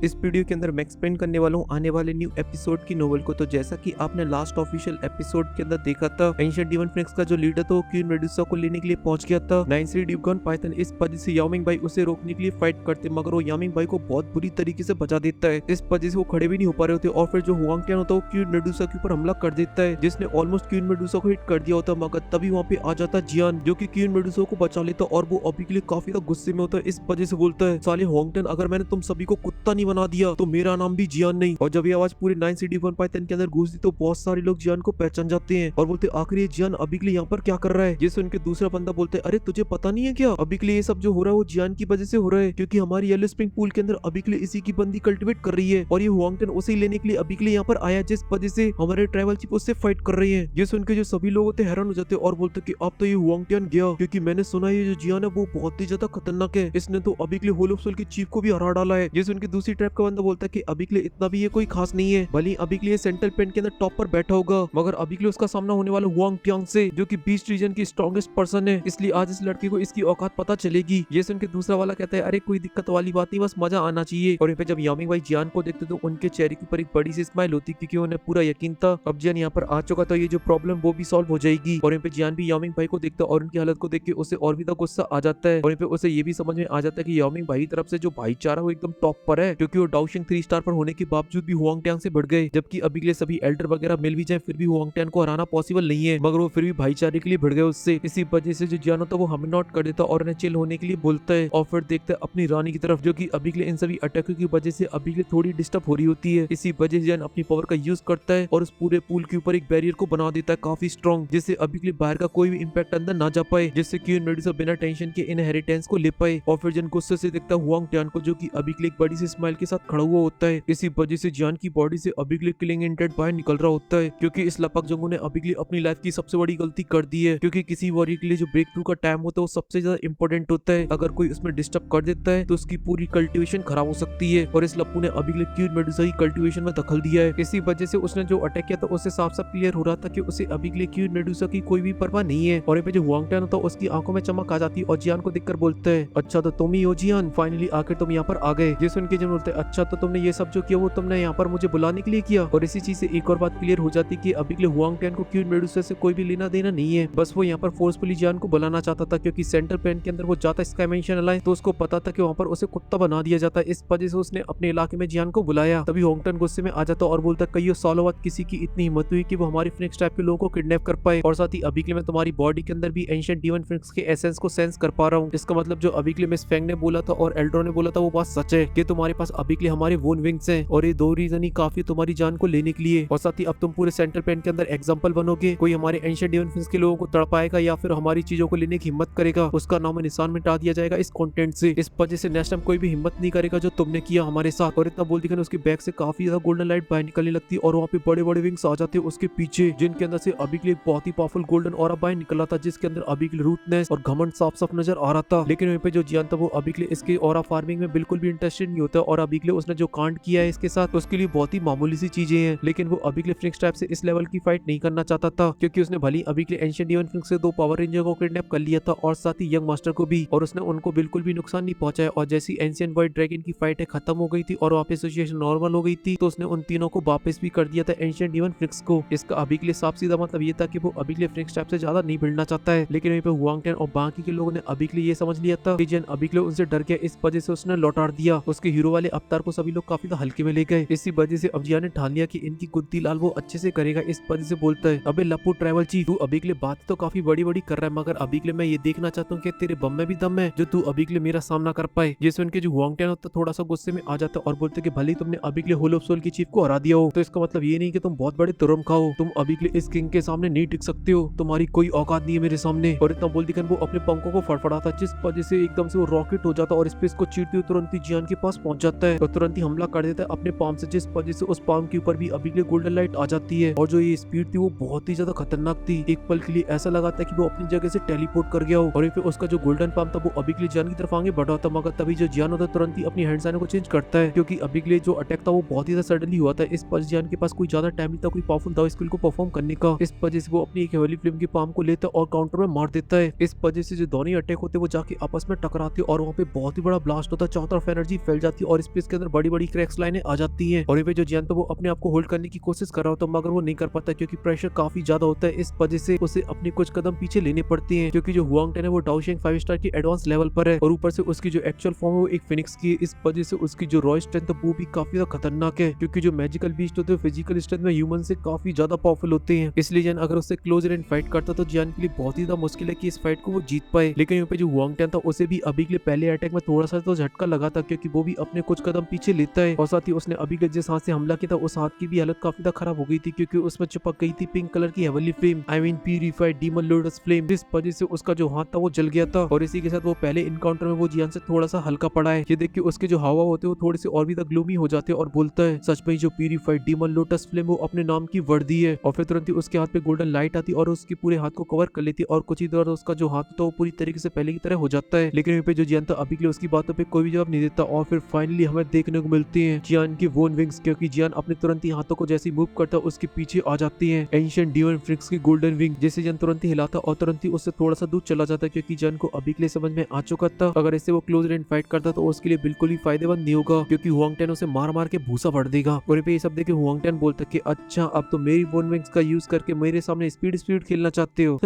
इस वीडियो के अंदर मैं एक्सप्लेन करने वाला हूँ आने वाले न्यू एपिसोड की नोवेल को। तो जैसा कि आपने लास्ट ऑफिशियल एपिसोड के अंदर देखा था, एंशिएंट डीमन फिनिक्स का जो लीडर था वो क्वीन मेडुसा को लेने के लिए पहुंच गया था। 9 ड्यूगन पाइथन इस वजह से यामिंग भाई उसे रोकने के लिए फाइट करते, मगर वो यामिंग भाई को बहुत बुरी तरीके से बचा देता है। इस वजह से वो खड़े भी नहीं हो पा रहे होते और फिर जो हुआंग टियान होता है वो क्वीन मेडुसा के ऊपर हमला कर देता है, जिसने ऑलमोस्ट क्वीन मेडुसा को हिट कर दिया होता। मगर तभी वहाँ पे आ जाता जियान, जो कि क्वीन मेडुसा को बचा लेता और वो अभी के लिए काफी ज्यादा गुस्से में होता है। इस वजह से बोलता है, साले होंगटन, अगर मैंने तुम सभी को कुत्ता नहीं बना दिया तो मेरा नाम भी जियान नहीं। और जब ये आवाज पूरे 9 पाइथन के अंदर घुसती तो बहुत सारे लोग जियान को पहचान जाते हैं और बोलते आखिर ये जियान अभी के लिए यहाँ पर क्या कर रहा है। जिससे उनके दूसरा बंदा बोलते है, अरे तुझे पता नहीं है क्या, अभी के लिए ये सब जो हो रहा है वो जियान की वजह से हो रहा है, क्योंकि हमारी येलो स्प्रिंग पूल के अंदर अभी के लिए इसी की बंदी कल्टिवेट कर रही है और ये हुआंगटन उसे ही लेने के लिए अभी के लिए यहाँ पर आया, जिस वजह से हमारे ट्राइबल चीफ उससे फाइट कर रही है। ये सुन के जो सभी लोग होते हैरान हो जाते और बोलते कि अब तो ये हुआंगटियान गया, क्योंकि मैंने सुना है ये जो जियान है वो बहुत ही ज्यादा खतरनाक है, इसने तो अभी के लिए होल ऑफ सोल की चीफ को भी हरा डाला है। जिस उनकी दूसरी ट्रैप का बंदा बोलता है कि अभी के लिए इतना भी ये कोई खास नहीं है, भले अभी के लिए सेंट्रल पेंट के अंदर टॉप पर बैठा होगा, मगर अभी के लिए उसका सामना होने वाला हुआंग टियांग से, जो कि बीस्ट रीजन की स्ट्रॉन्गेस्ट पर्सन है, इसलिए आज इस लड़के को इसकी औकात पता चलेगी। ये सुन के दूसरा वाला कहता है, अरे कोई दिक्कत वाली बात नहीं, बस मजा आना चाहिए। और फिर जब यामिंग भाई जियान को देखते तो उनके चेहरे के ऊपर एक बड़ी सी स्माइल होती, क्योंकि उन्हें पूरा यकीन था अब जियान यहाँ पर आ चुका था, ये जो प्रॉब्लम वो भी सॉल्व हो जाएगी। और यहाँ पे जियान भी यामिंग भाई को देखता और उनकी हालत को देख के उसे और भी ज्यादा गुस्सा आ जाता है। और यहाँ पे उसे ये भी समझ में आ जाता है कि यामिंग भाई की तरफ से जो भाईचारा वो एकदम टॉप पर है, क्योंकि वो डाउशिंग 3 स्टार पर होने के बावजूद भी हुआंग टियांग से बढ़ गए, जबकि अभी के लिए सभी एल्डर वगैरह मिल भी जाए फिर भी हुआंग टियांग को हराना पॉसिबल नहीं है, मगर वो फिर भी भाईचारे के लिए बढ़ गए उससे। इसी वजह से जो जियान होता है वो हमें नॉट कर देता और उन्हें चिल होने के लिए बोलता है और फिर देखता है अपनी रानी की तरफ, जो कि अभी के लिए इन सभी अटैकों की वजह से अभी के लिए थोड़ी डिस्टर्ब हो रही होती है। इसी वजह से जियान अपनी पावर का यूज करता है और उस पूरे पूल के ऊपर एक बैरियर को बना देता है काफी स्ट्रॉन्ग, जिससे अभी के लिए बाहर का कोई भी इंपैक्ट अंदर ना जा पाए, जिससे क्वीन मेडुसा बिना टेंशन के इनहेरिटेंस को ले पाए। और फिर जियान गुस्से से देखता है हुआंग टियान को, जो कि अभी के लिए एक बड़ी सी स्माइल के साथ खड़ा हुआ होता है। इसी वजह से जियान की बॉडी से अभी के लिए किलिंग इंटेंट बाहर निकल रहा होता है, क्योंकि इस लपक जंगू ने अभी के लिए अपनी लाइफ की सबसे बड़ी गलती कर दी है, क्योंकि किसी वॉरियर के लिए जो ब्रेक थ्रू का टाइम होता है वो सबसे ज्यादा इंपॉर्टेंट होता है। अगर कोई उसमें डिस्टर्ब कर देता है तो उसकी पूरी कल्टीवेशन खराब हो सकती है, और इस लप्पू ने अभी के लिए क्वीन मेडुसा की कल्टीवेशन में दखल दिया है। इसी वजह से उसने जो अटैक किया था उससे साफ साफ क्लियर हो रहा था कि उसे अभी के लिए क्वीन मेडुसा की कोई भी परवाह नहीं है। और यहाँ पे जो हुआंग टियान होता है उसकी आंखों में चमक आ जाती है और जियान को देखकर बोलता है, अच्छा तो तुम ही हो जियान, फाइनली आकर तुम यहाँ पर आ गए। ये सुन के जियान बोलते हैं, अच्छा तो तुमने ये सब जो किया वो तुमने यहाँ पर मुझे बुलाने के लिए किया। और इसी चीज से एक और बात क्लियर हो जाती कि अभी के लिए हुआंग टियान को क्वीन मेडुसा से कोई भी लेना देना नहीं है, बस वो यहाँ पर फोर्सफुली जियान को बुलाना चाहता था, क्योंकि सेंट्रल प्लेन के अंदर वो जाता स्काई मेंशन अलायंस तो उसको पता था कि वहाँ पर उसे कुत्ता बना दिया जाता है। इस वजह से उसने अपने इलाके में जियान को बुलाया। तभी होंगटन गुस्से में आ जाता और बोलता, कई सालों बाद किसी की इतनी हिम्मत हुई कि वो हमारी फिनिक्स टाइप के लोगों को किडनैप कर पाए, और साथ ही अभी के लिए मैं तुम्हारी बॉडी के अंदर भी एंशिएंट डीमन फिनिक्स के एसेंस को सेंस कर पा रहा हूँ। इसका मतलब जो अभी के लिए मिस फेंग ने बोला था और एल्ड्रो ने बोला था वो बात सच है कि तुम्हारे पास अभी के लिए हमारे वोन विंग्स हैं, और ये 2 रीजन ही काफी तुम्हारी जान को लेने के लिए। और साथ ही अब तुम पूरे सेंट्रल प्लेन के अंदर एग्जाम्पल बनोगे, कोई हमारे एंशिएंट डीमन फिनिक्स के लोगों को तड़पाएगा या फिर हमारी चीजों को लेने की हिम्मत करेगा, उसका नाम निशान मिटा दिया जाएगा इस कंटेंट से। इस वजह से नेक्स्ट टाइम कोई भी हिम्मत नहीं करेगा जो तुमने किया हमारे साथ। और इतना बोल दिखा उसके बैक से काफी ज्यादा गोल्डन लाइट बाहर निकलने लगती है और वहाँ पे बड़े बड़े विंग्स आ जाते हैं उसके पीछे, जिनके अंदर से अभी के लिए बहुत ही पावरफुल गोल्डन ऑरा बाहर निकला था, जिसके अंदर अभी के लिए रूथनेस और घमंड साफ साफ नजर आ रहा था। लेकिन वहीं पे जो जियान था वो अभी के लिए इसके ऑरा फार्मिंग में बिल्कुल भी इंटरेस्टेड नहीं होता, और अभी के लिए उसने जो कांड किया है इसके साथ उसके लिए बहुत ही मामूली सी चीजें हैं। लेकिन वो अभी के लिए फिनिक्स टाइप से इस लेवल की फाइट नहीं करना चाहता था, क्योंकि उसने भली अभी के लिए एंशिएंट डीमन फिनिक्स से 2 पावर रेंजर को किडनैप कर लिया था और साथ ही यंग मास्टर को भी, और उसने उनको बिल्कुल भी नुकसान नहीं पहुंचाया। और जैसी एंशिएंट व्हाइट ड्रैगन की फाइट खत्म हो गई थी और वहाँ पे सिचुएशन नॉर्मल हो गई थी, तो उसने उन तीनों को वापस भी कर दिया था एंशिएंट डीमन फिनिक्स को। इसका अभी के लिए साफ सीधा मतलब ये था कि वो अभी के लिए फिनिक्स टाइप से ज्यादा नहीं भिड़ना चाहता है। लेकिन वहीं पे हुआंग टियान और बाकी के लोगों ने अभी के लिए ये समझ लिया था कि जियान अभी के लिए उनसे डर गया, इस वजह से उसने लौटार दिया। उसके हीरो वाले अवतार को सभी लोग काफी हल्के में ले गए। इसी वजह से अब जियान ने ठान लिया कि इनकी गुद्दी लाल वो अच्छे से करेगा। इस वजह से बोलता है, अबे लप्पू ट्रैवल चीफ, तू अभी के लिए बात तो काफी बड़ी बड़ी कर रहा है, मगर अभी के लिए मैं ये देखना चाहता हूँ कि तेरे बम में भी दम है जो तू अभी के लिए मेरा सामना कर पाए। ये सुन के जो हुआंग टियान होता थोड़ा सा गुस्से में आ जाता और बोलते कि भले तुमने अभी के लिए होल ऑफ सोल की चीफ को हरा दिया हो, तो इसका मतलब ये नहीं कि तुम बहुत बड़े तुरम खाओ, तुम अभी के लिए इस किंग के सामने नहीं टिक सकते हो, तुम्हारी कोई औकात नहीं है मेरे सामने। और इतना बोल दिखन वो अपने पंखों को फड़फड़ाता, जिस वजह से एकदम से वो रॉकेट हो जाता और स्पेस को चीरते हुए तुरंत ही जियान के पास पहुंच जाता है और तुरंत ही हमला कर देता है अपने पाम से, जिस वजह से उस पाम के ऊपर भी अभी के लिए गोल्डन लाइट आ जाती है। और जो ये स्पीड थी वो बहुत ही ज्यादा खतरनाक थी। एक पल के लिए ऐसा लगा था कि वो अपनी जगह से टेलीपोर्ट कर गया हो, और फिर उसका जो गोल्डन पाम था वो अभी के लिए जियान की तरफ आगे बढ़ा था, मगर तभी जो जियान होता तुरंत ही अपनी हैंड साइन को चेंज करता है, क्योंकि अभी के लिए जो अटैक था वो बहुत ही ज्यादा सडनली हुआ था। इस पर जियान के पास कोई ज्यादा टाइम नहीं था कोई पावरफुल दाव स्किल को परफॉर्म करने का। इस वजह से वो अपनी एक हेवली फ्लेम की पाम को लेता और काउंटर में मार देता है। इस वजह से जो दोनों अटैक होते वो जाके आपस में टकराते और वहाँ पे बहुत ही बड़ा ब्लास्ट होता है, चारों तरफ एनर्जी फैल जाती है और स्पेस के अंदर बड़ी बड़ी क्रैक्स लाइनें आ जाती है और यहाँ पे जो जियान तो वो अपने आप को होल्ड करने की कोशिश कर रहा होता है मगर वो नहीं कर पाता क्योंकि प्रेशर काफी ज्यादा होता है। इस वजह से उसे अपने कुछ कदम पीछे लेने पड़ते हैं क्योंकि जो हुआंग टेन है वो डाओशिंग 5 स्टार की एडवांस लेवल पर है और ऊपर से उसकी जो एक्चुअल फॉर्म है वो एक फिनिक्स की है। इस वजह से उसकी जो रॉय स्ट्रेंथ है वो भी काफी ज्यादा खतरनाक है क्योंकि जो मैजिकल बीस्ट होते हैं फिजिकल स्ट्रेंथ में ह्यूमन से काफी ज्यादा पावरफुल होते हैं। इसलिए जियान अगर उससे क्लोज रेंज फाइट करता तो जियान के लिए बहुत ही ज्यादा मुश्किल है कि इस फाइट को वो जीत पाए। लेकिन यहाँ पे जो हुआंग टेन था उसे भी अभी के लिए पहले अटैक में थोड़ा सा तो झटका लगा था क्योंकि वो भी अपने कुछ कदम पीछे लेता है और साथ ही उसने अभी के जिस हाथ से हमला किया था उस हाथ की भी हालत काफी ज्यादा खराब हो गई थी क्योंकि उसमें चिपक गई थी पिंक कलर की heavenly flame, I mean purified demon lotus flame, जिस वजह से उसका जो हाथ था वो जल गया था और इसी के साथ वो पहले इनकाउंटर में वो जियान से थोड़ा सा हल्का पड़ा है। ये देख के उसके जो हावा होते हैं वो थोड़े से और भी ग्लूमी हो जाते हैं और बोलता है सच में जो प्यूरिफाइड डीमन लोटस फ्लेम वो अपने नाम की वर्दी है। और फिर तुरंत ही उसके हाथ पे गोल्डन लाइट आती और उसके पूरे हाथ को कवर कर लेती और कुछ ही देर उसका जो हाथ था वो पूरी तरीके से पहले की तरह हो जाता है। लेकिन यहाँ पे जो जियान था अभी के लिए उसकी बातों पे कोई भी जवाब नहीं देता और फिर फाइनली हमें देखने को मिलती है जियान की वोन विंग्स क्योंकि जियान अपने तुरंत ही हाथों को जैसे मूव करता है उसके पीछे आ जाती है एंशिएंट डीमन फ्रिक्स की गोल्डन विंग, जैसे जियान तुरंत ही हिलाता और तुरंत ही उससे थोड़ा सा दूर चला जाता क्योंकि जियान को अभी के लिए समझ में आ चुका था अगर इससे वो क्लोज रेंज फाइट करता तो उसके लिए बिल्कुल ही फायदेमंद नहीं होगा क्योंकि हुआंग टेन उसे मार मार के भूसा भर देगा। और यहाँ पे ये सब देखे हुआंग टेन बोलता कि अच्छा अब तो मेरी वोन विंग्स का यूज करके मेरे सामने स्पीड स्पीड खेलना चाहते हो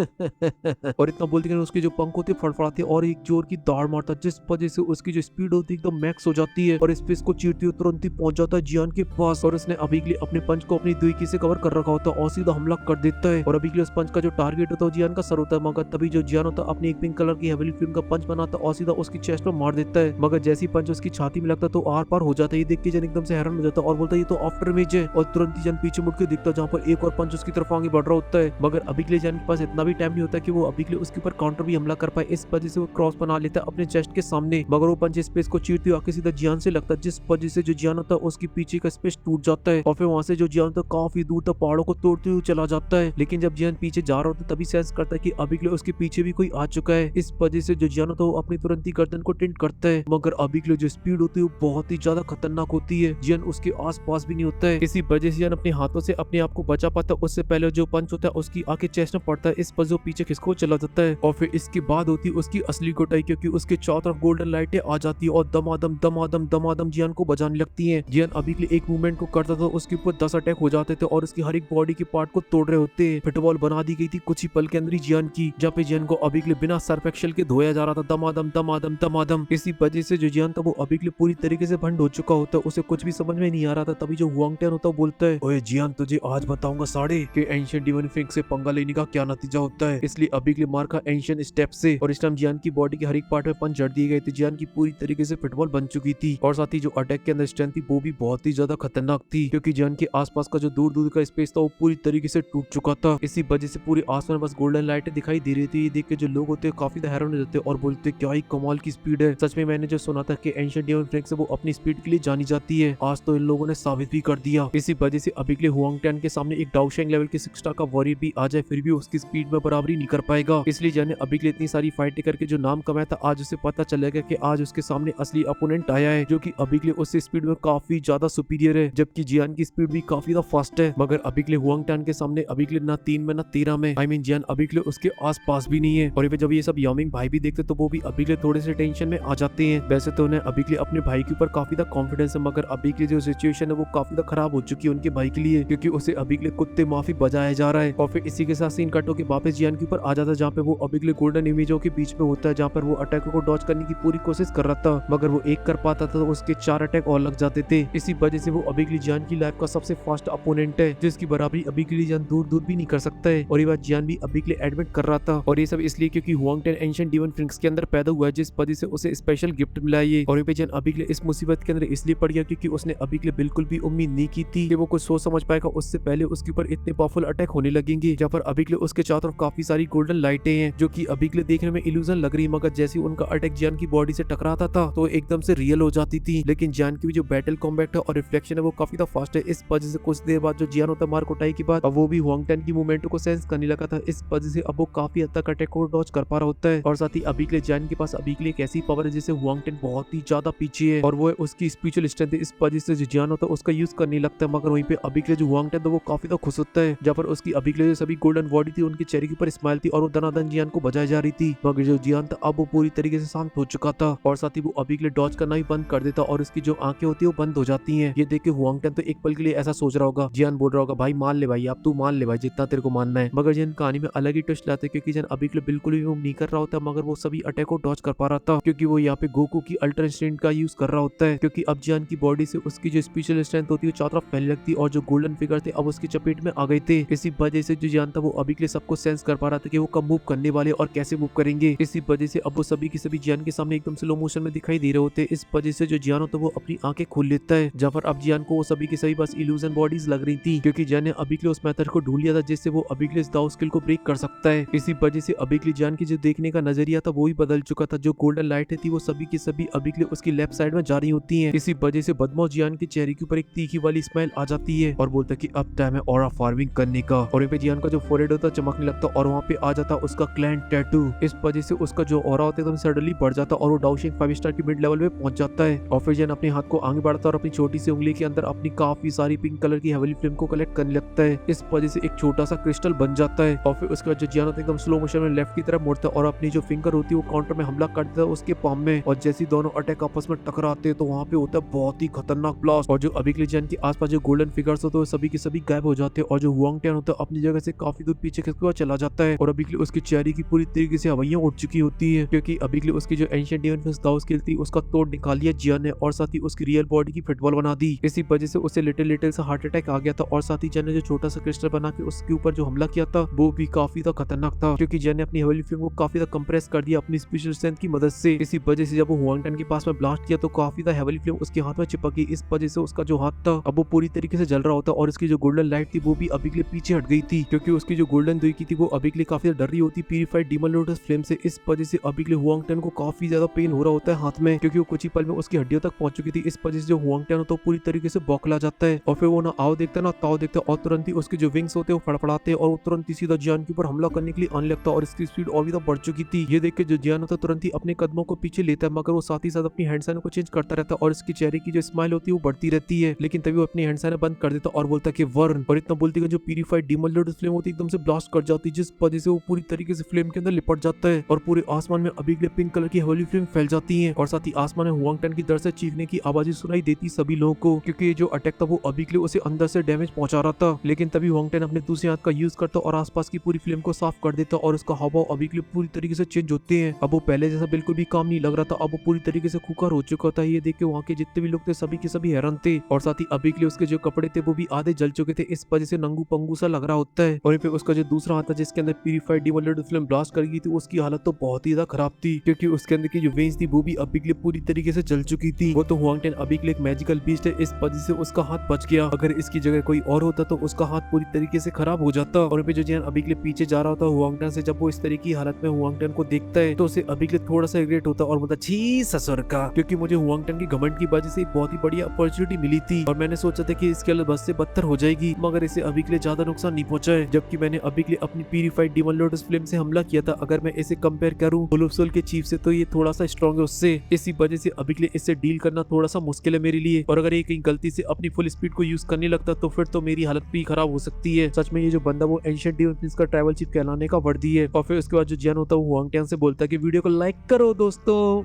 और इतना बोलते कि उसके जो पंख होते फड़फड़ाते और एक जोर की दाड़ मारता जिस वजह से उसकी जो स्पीड होती है एकदम मैक्स हो जाती है और स्पेस को चीरती हुई तुरंत ही पहुंच जाता है जियान के पास और उसने अभी के लिए अपने पंच को अपनी दुई की से कवर कर रखा होता है और सीधा हमला कर देता है और अभी के लिए उस पंच का जो टारगेट होता है जियान का सर होता है मगर तभी जो जियान होता है अपनी एक पिंक कलर की हेवनली फ्लेम का पंच बनाता और सीधा उसकी चेस्ट पर मार देता है मगर जैसी पंच उसकी छाती में लगता तो आर पार हो जाता है। ये देख के जन एकदम से हैरान हो जाता और बोलता है ये तो आफ्टर इमेज है और तुरंत ही जन पीछे मुड़ के दिखता जहाँ पर एक और पंच उसकी तरफ आगे बढ़ रहा होता है मगर अभी के लिए जन के पास इतना भी टाइम नहीं होता कि वो अभी के लिए उसके ऊपर काउंटर भी हमला कर पाए। इस वजह से वो क्रॉस बना लेता है अपने चेस्ट के सामने मगर वो पंच स्पेस को चीरते हुए आके सीधा जियान से लगता है जिस वजह से जो जियान होता है उसकी पीछे का स्पेस टूट जाता है और फिर वहां से जो जियान होता है काफी दूर तक पहाड़ों को तोड़ते हुए चला जाता है। लेकिन जब जियान पीछे जा रहा होता है तभी सेंस करता है कि अभी के लिए उसके पीछे भी कोई आ चुका है। इस वजह से जो जियान होता है वो अपनी तुरंत ही गर्दन को टिंट करता है मगर अभी के लिए जो स्पीड होती है वो बहुत ही ज्यादा खतरनाक होती है। जियान उसके आस पास भी नहीं होता है। इसी वजह से जियान अपने हाथों से अपने आप को बचा पाता है। उससे पहले जो पंच होता है उसकी आके चेस्ट में पड़ता है। इस वजह पीछे खिसको चला जाता है और फिर इसके बाद होती है उसकी असली कुटाई क्योंकि उसके चारों तरफ गोल्डन लाइटें आ जाती है और दमादम दमादम दमादम जियान को बजाने लगती है। जियान अभी के लिए एक मूवमेंट को करता था उसके ऊपर 10 अटैक हो जाते थे और उसकी हर एक बॉडी के पार्ट को तोड़ रहे होते हैं। फुटबॉल बना दी गई थी कुछ ही पल के अंदर ही जियान की, जहाँ पे जियान को अभी के लिए बिना सर्फ एक्सेल के धोया जा रहा था दमादम दमादम दमादम। इसी वजह से जो जियान था वो अभी के लिए पूरी तरीके से भंड हो चुका होता है। उसे कुछ भी समझ में नहीं आ रहा था। तभी जो हुआंग टेन होता है बोलता है, ओए जियान तुझे आज बताऊंगा साढ़े कि एंशिएंट डिवाइन फिंक्स से पंगा लेने का क्या नतीजा होता है। इसलिए अभी के लिए मार का एंशिएंट स्टेप से और इस टाइम जियान की बॉडी के हर एक पार्ट में पंच जड़ दिए गए थे। जियान की पूरी तरीके से फुटबॉल बन चुकी थी और साथ ही जो अटैक के अंदर स्ट्रेंथ थी वो भी बहुत ही ज्यादा खतरनाक थी क्योंकि जियान के आसपास का जो दूर दूर का स्पेस था वो पूरी तरीके से टूट चुका था। इसी वजह से पूरे आसमान बस गोल्डन लाइटें दिखाई दे रही थी। ये देख के जो लोग होते हैं काफी हैरान हो जाते हैं और बोलते क्या ही कमाल की स्पीड है। सच में मैंने जो सुना था कि एंशिएंट डिवाइन फिंक्स वो अपनी स्पीड के लिए जानी जाती है, आज तो इन लोगों ने साबित भी कर दिया। इसी वजह से अभी के लिए हुआंग टेन के सामने एक डाओशेंग लेवल के 6 स्टार का वॉरियर भी आ जाए फिर भी उसकी स्पीड में बराबरी नहीं कर पाएगा। इसलिए जाने अभी के लिए इतनी सारी फाइटें करके जो नाम कमाया था आज उसे पता चलेगा कि आज उसके सामने असली अपोनेंट आया है जो कि अभी के लिए उससे स्पीड में काफी ज्यादा सुपीरियर है, जबकि जियान की स्पीड भी काफी ज्यादा फास्ट है। मगर अभी के लिए हुआंग टेन के सामने अभी के लिए ना 3 में ना 13 में आई मीन जियान अभी के लिए उसके आस पास भी नहीं है। और जब ये सब यामिंग भाई भी देखते तो वो भी अभी के लिए थोड़े से टेंशन में आ जाते हैं। वैसे तो उन्हें अभी के लिए अपने भाई के ऊपर काफी ज्यादा कॉन्फिडेंस है मगर अभी के जो सिचुएशन है वो काफी ज्यादा खराब हो चुकी है उनके भाई के लिए क्योंकि उसे अभी के लिए कुत्ते माफी बजाया जा रहा है। और फिर इसी के साथ सीन कटो के वापस जियान के ऊपर आ जाता है जहाँ पे वो अभी के लिए गोल्डन इमेजों के बीच में होता है जहाँ पर वो अटैक को डॉज करने की पूरी कोशिश कर रहा था मगर वो एक कर पाता था तो उसके 4 अटैक और लग जाते थे। इसी वजह से वो अभी के लिए जियान की लाइफ का सबसे फास्ट अपोनेंट है जिसकी बराबरी अभी के लिए जियान दूर दूर भी नहीं कर सकता है। और ये बात जियान भी अभी के लिए एडमिट कर रहा था और ये सब इसलिए क्योंकि हुआंग टेन एंशिएंट डिवाइन फिंक्स के अंदर पैदा हुआ है जिस वजह से उसे स्पेशल गिफ्ट मिला है ये। और ये जियान अभी के लिए इस मुसीबत के अंदर इसलिए पड़ गया क्योंकि उसने अभी के लिए बिल्कुल भी उम्मीद नहीं की थी कि वो कुछ सोच समझ पाएगा उससे पहले उसके ऊपर इतने पावरफुल अटैक होने लगेंगे। जहाँ पर अभी के लिए उसके चारों तरफ काफी सारी गोल्डन लाइटें हैं जो कि अभी के लिए देखने में इल्यूजन लग रही मगर जैसे उनका अटैक जियान की बॉडी से टकराता था तो एकदम से रियल हो जाती थी। लेकिन जियान की भी जो बैटल कॉम्बैट है और रिफ्लेक्शन है वो काफी ज्यादा फास्ट है। इस वजह से कुछ देर बाद जो जियान होता है मार कुटाई के बाद अब वो भी हुआंग टेन की मूवमेंट को सेंस करने लगा था। इस वजह से अब वो काफी हद तक अटैक को डॉज कर पा रहा होता है और साथ ही अभी के लिए जियान के पास अभी के लिए एक ऐसी पावर है जिससे हुआंग टेन बहुत ही ज्यादा पीछे है और वो है उसकी स्पिरिचुअल स्ट्रेंथ है। इस वजह से जो जियान होता है उसका यूज करने लगता है मगर वहीं पे अभी के लिए जो हुआंग टेन था वो काफी ज्यादा खुश होता है जहाँ पर उसकी अभी के लिए सभी गोल्डन बॉडी थी उनके चेहरे के ऊपर स्माइल थी और वो दनादन जियान को बजाई जा रही थी। मगर जो जियान था अब वो पूरी तरीके से शांत हो चुका था और साथ ही वो अभी के लिए डॉज करना भी बंद कर देता देता और उसकी जो आंखें होती है वो बंद हो जाती हैं। ये देख के हुआंग टैन तो एक पल के लिए ऐसा सोच रहा होगा, जियान बोल रहा होगा भाई मान ले भाई, अब तू मान ले भाई जितना तेरे को मानना है। मगर जियान कहानी में अलग ही ट्विस्ट लाते क्योंकि जियान अभी के लिए बिल्कुल भी वो नहीं कर रहा होता, मगर वो सभी अटैक को डॉज कर पा रहा था क्योंकि वो यहाँ पे गोकू की अल्ट्रा इंस्टिंक्ट का यूज कर रहा होता है। क्योंकि अब जियान की बॉडी से उसकी जो स्पेशल स्ट्रेंथ होती है वो चारों तरफ फैलने लगती और जो गोल्डन फिगर थे अब उसकी चपेट में आ गए थे। इसी वजह से जो जियान था वो अभी के लिए सबको सेंस कर पा रहा था कि वो कब मूव करने वाले और कैसे मूव करेंगे। इसी वजह से अब वो सभी की सभी जियान के सामने एकदम स्लो मोशन में दिखाई दे रहे होते। इस वजह से जो जियान होता है वो अपनी आंखें खोल लेता है, जहाँ पर अब जियान को वो सभी की सभी बस इल्यूजन बॉडीज लग रही थी क्योंकि जियान ने अभी के लिए उस मेथड को ढूंढ लिया था जिससे वो अभी के लिए दाव स्किल को ब्रेक कर सकता है। इसी वजह से अभी के लिए जियान की जो देखने का नजरिया था वो ही बदल चुका था। जो गोल्डन लाइट थी वो सभी की सभी अभी के लिए उसकी लेफ्ट साइड में जा रही होती है। इसी वजह से बदमाश जियान के चेहरे के ऊपर एक तीखी वाली स्माइल आ जाती है और बोलता है कि अब टाइम है ऑरा फार्मिंग करने का। और यहाँ पे जियान का जो फोरहेड होता है चमकने लगता और वहाँ पे आ जाता उसका क्लैन टैटू। इस वजह से उसका जो ऑरा होता है एकदम सडनली बढ़ जाता और वो डाउशिंग 5 स्टार की मिड लेवल पे पहुंच जाता है। और फिर जियान अपने हाथ को आगे बढ़ाता और अपनी छोटी सी उंगली के अंदर अपनी काफी सारी पिंक कलर की हेवली फ्लेम को कलेक्ट करने लगता है। इस वजह से एक छोटा सा क्रिस्टल बन जाता है और फिर उसके बाद जो जियान होता है एकदम स्लो मोशन में लेफ्ट की तरफ मुड़ता है और अपनी जो फिंगर होती है वो काउंटर में हमला कर देता है उसके पाम में। और जैसे दोनों अटैक आपस में टकराते हैं तो वहाँ पे होता है बहुत ही खतरनाक ब्लास्ट और जो अभी के लिए जियान के आसपास जो गोल्डन फिगर्स होते हैं सभी के सभी गायब हो जाते हैं और जो हुआंग टैन होता है अपनी जगह से काफी दूर पीछे खिसक कर चला जाता है। और अभी के लिए उसकी चेहरे की पूरी तरीके से हवाइयां उड़ चुकी होती है क्योंकि अभी के लिए उसकी जो एंशिएंट डिवाइन फिस्ट दाव स्किल थी उसका तोड़ निकाल लिया जियान ने और साथ ही उसकी रियल बॉडी की फिटबॉल बना दी। इसी वजह से उसे लिटिल सा हार्ट अटैक आ गया था और साथ ही जियान ने जो छोटा सा क्रिस्टल बना के उसके ऊपर जो हमला किया था वो भी काफी ज्यादा खतरनाक था क्योंकि जियान ने अपनी हेवली फ्लेम को काफी ज्यादा कंप्रेस कर दिया अपनी स्पेशल स्ट्रेंथ की मदद से। इसी वजह से जब वो हुआंग टैन के पास में ब्लास्ट किया तो काफी ज्यादा हेवली फ्लेम उसके हाथ में चिपक गई। इस वजह से उसका जो हाथ था अब वो पूरी तरीके से जल रहा होता और उसकी जो गोल्डन लाइट थी वो भी अभी के लिए पीछे हट गई थी क्योंकि उसकी जो गोल्डन दुई की थी वो अभी के लिए काफी डर रही होती प्यूरिफाइड डीमन लोटस फ्लेम से। इस वजह से अभी के लिए हुआंग टैन को काफी ज्यादा पेन हो रहा होता है हाथ में क्योंकि वो कुछ ही पल में उसकी हड्डियों तक पहुंच चुकी थी। इस वजह से जो हुआंग टैन होता है पूरी तरीके से बौखला जाता है और फिर वो ना आओ देखता ना ताओ देखता और तुरंत ही उसके जो विंग्स होते हैं वो फड़फड़ाते और वो तुरंत ही सीधा जियान के ऊपर हमला करने के लिए आने लगता और इसकी स्पीड और भी तो बढ़ चुकी थी। ये देख के जो जियान होता है तुरंत ही अपने कदमों को पीछे लेता है मगर वो साथ ही साथ अपनी हैंड साइन को चेंज करता रहता है और इसकी चेहरे की जो स्माइल होती है वो बढ़ती रहती है। लेकिन तभी वो अपनी हैंड साइन बंद कर देता और बोलता कि वर्न और इतना बोलती है जो प्यूरिफाइड डीमन लोटस फ्लेम होती है एकदम से ब्लास्ट कर जाती है जिस वजह से वो पूरी तरीके से फ्लेम के अंदर लिपट जाता है और पूरे आसमान में अभी के लिए पिंक कलर की हेवली फ्लेम फैल जाती है और साथ ही आसमान में हुआंग टैन की दर से चीखने की आवाजें सुनाई देती सभी लोगों को क्योंकि ये जो अटैक था वो अभी के लिए उसे अंदर से डैमेज पहुंचा रहा था। लेकिन तभी हुआंग टैन अपने दूसरे हाथ का यूज करता और आसपास की पूरी फ्लेम को साफ कर देता और उसका हाव भाव अभी के लिए पूरी तरीके से चेंज होते हैं। अब वो पहले जैसा बिल्कुल भी काम नहीं लग रहा था, अब वो पूरी तरीके से खुकार हो चुका था। ये देख के वहाँ के जितने भी लोग थे सभी के सभी हैरान थे और साथ ही अभी के लिए उसके जो कपड़े थे वो भी आधे जल चुके थे। इस वजह से नंगू पंगू सा लग रहा होता है और फिर उसका जो दूसरा हाथ था जिसके अंदर purified demon lotus flame blast कर गई थी उसकी हालत तो बहुत ही ज्यादा खराब थी क्योंकि उसके अंदर की जो वेन्स थी वो भी अभी के लिए पूरी तरीके से जल चुकी थी। वो तो हुआंग टैन अभी के लिए एक मैजिकल बीस्ट है, इस वजह से उसका हाथ बच गया। अगर इसकी जगह कोई और होता तो उसका हाथ पूरी तरीके से खराब हो जाता। और फिर जो जियान अभी के लिए पीछे जा रहा होता हुआंग टैन से, जब वो इस तरह की हालत में हुआंग टैन को देखता है तो उसे अभी के लिए थोड़ा सा रिग्रेट होता और बोलता छी ससुर का, क्योंकि मुझे हुआंग टैन की घमंड की वजह से एक बहुत ही बढ़िया अपॉर्चुनिटी मिली थी और मैंने सोचा था कि इसके हालत बस से बदतर हो जाएगी मगर इसे अभी के लिए ज्यादा नुकसान नहीं पहुंचा है, जबकि मैंने अभी के लिए अपनी प्यूरिफाइड डीमन लोटस फ्लेम से हमला किया था। अगर मैं इसे कंपेयर करूं बुलुफसोल के चीफ से तो ये थोड़ा सा स्ट्रॉन्ग है उससे, इसी वजह से अभी के लिए इससे डील करना थोड़ा सा मुश्किल है मेरे लिए। और अगर ये कहीं गलती से अपनी फुल स्पीड को यूज करने लगता तो फिर तो मेरी हालत भी खराब हो सकती है। सच में ये जो बंदा वो एंशिएंट डिवाइन प्रिंस का ट्राइबल चीफ कहलाने का वर्दी है। और फिर उसके बाद जो जियान होता है वो हुआंग टैन से बोलता है कि वीडियो को लाइक करो दोस्तों।